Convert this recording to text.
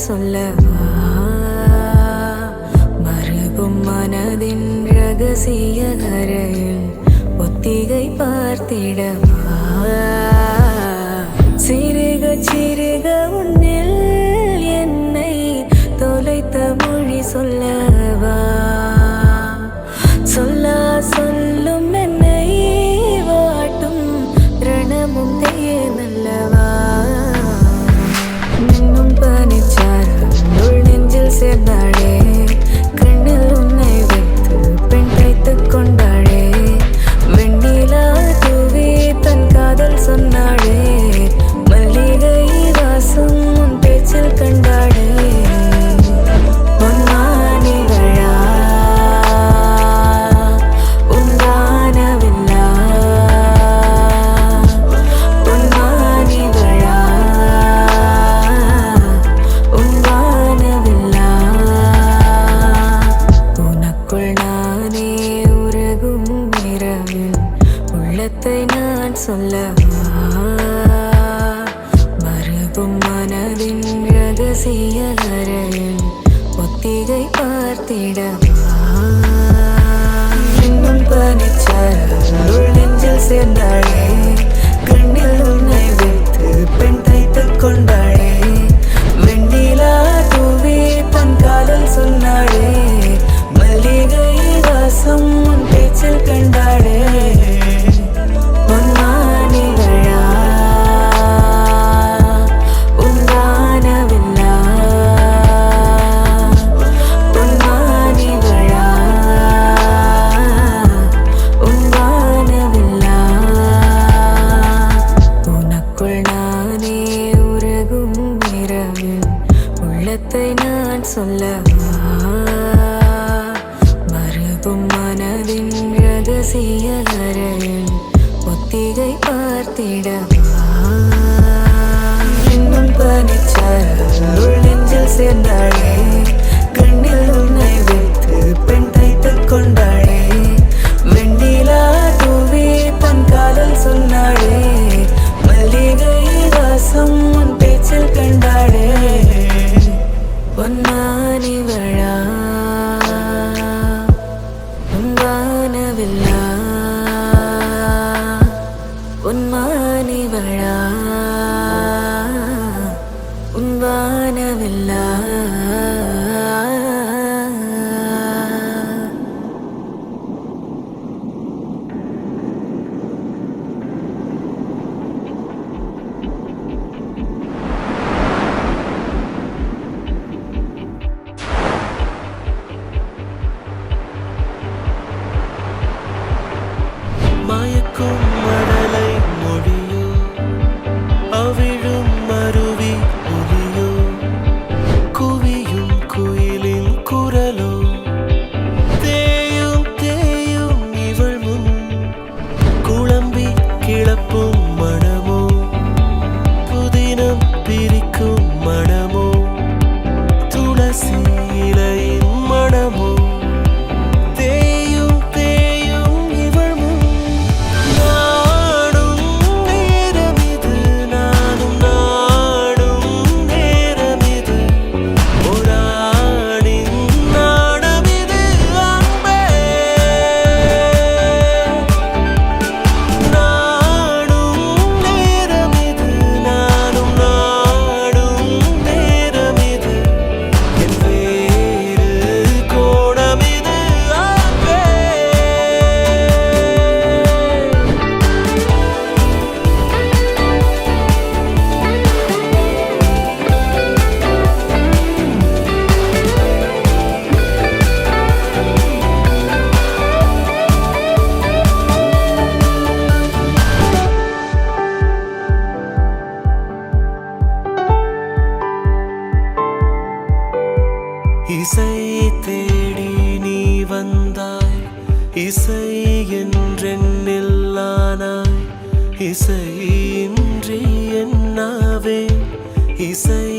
சொல்லவா மறுகும் மனதின் ரகசிய அறையில் ஒத்திகை பார்த்திடவா சிறுக சிறுக உன்னில் என்னை தொலைத்த மொழி சொல்லவா சொல்லா சொல்லும் என்னை வாட்டும் ரணமும் தேனல்லவா நின்னும் பனிச்சாரல் உள் நெஞ்சில் சேர்ந்தாளே கண்ணில் உன்னை வைத்து பெண் தைத்துக் கொண்டாளே வெண்ணிலா தூவி தன் காதல் சொன்னாளே மல்லிகை வாசம் உன் பேச்சில் கண்டாளே நான் சொல்லவா மறுகும் மனதின் ரகசிய அறையில் ஒத்திகை பார்த்திடவா இன்னும் பனிச்சாரல் உள் நெஞ்சில் சேர்ந்தாளே கண்ணில் உன்னை வைத்து பெண் தைத்துக் கொண்டாளே வெண்ணிலா தூவி தன் காதல் சொன்னாளே மல்லிகை வாசம் உன் பேச்சில் கண்டாளே நான் சொல்லவா மறுகும் மனதின் ரகசிய அறையில் ஒத்திகை பார்த்திடவா இன்னும் பனிச்சாரல் உள் நெஞ்சில் சேர்ந்தாளே கண்ணில் உன்னை வைத்து பெண் தைத்துக் கொண்டாளே வெண்ணிலா தூவி தன் காதல் சொன்னாளே மல்லிகை வாசம் உன் பேச்சில் கண்டாளே பொன்மானிவளா பொன்வானவில்லா பொன்மானிவளா பொன்வானவில்லா மயக்கும் மடலை மொழியோ அவிழும் மருவி ஒலியோ குவியும் குயிலின் குரலோ தேயும் தேயும் இவள் முன் குழம்பி கிளப்பும் மனமோ புதினம் பிரிக்கும் மனமோ துளசி இலையின் மனமோ இசை தேடி நீ வந்தாய் இசை என்றென்னில்லானாய் இசை இன்றி என்னாவே இசை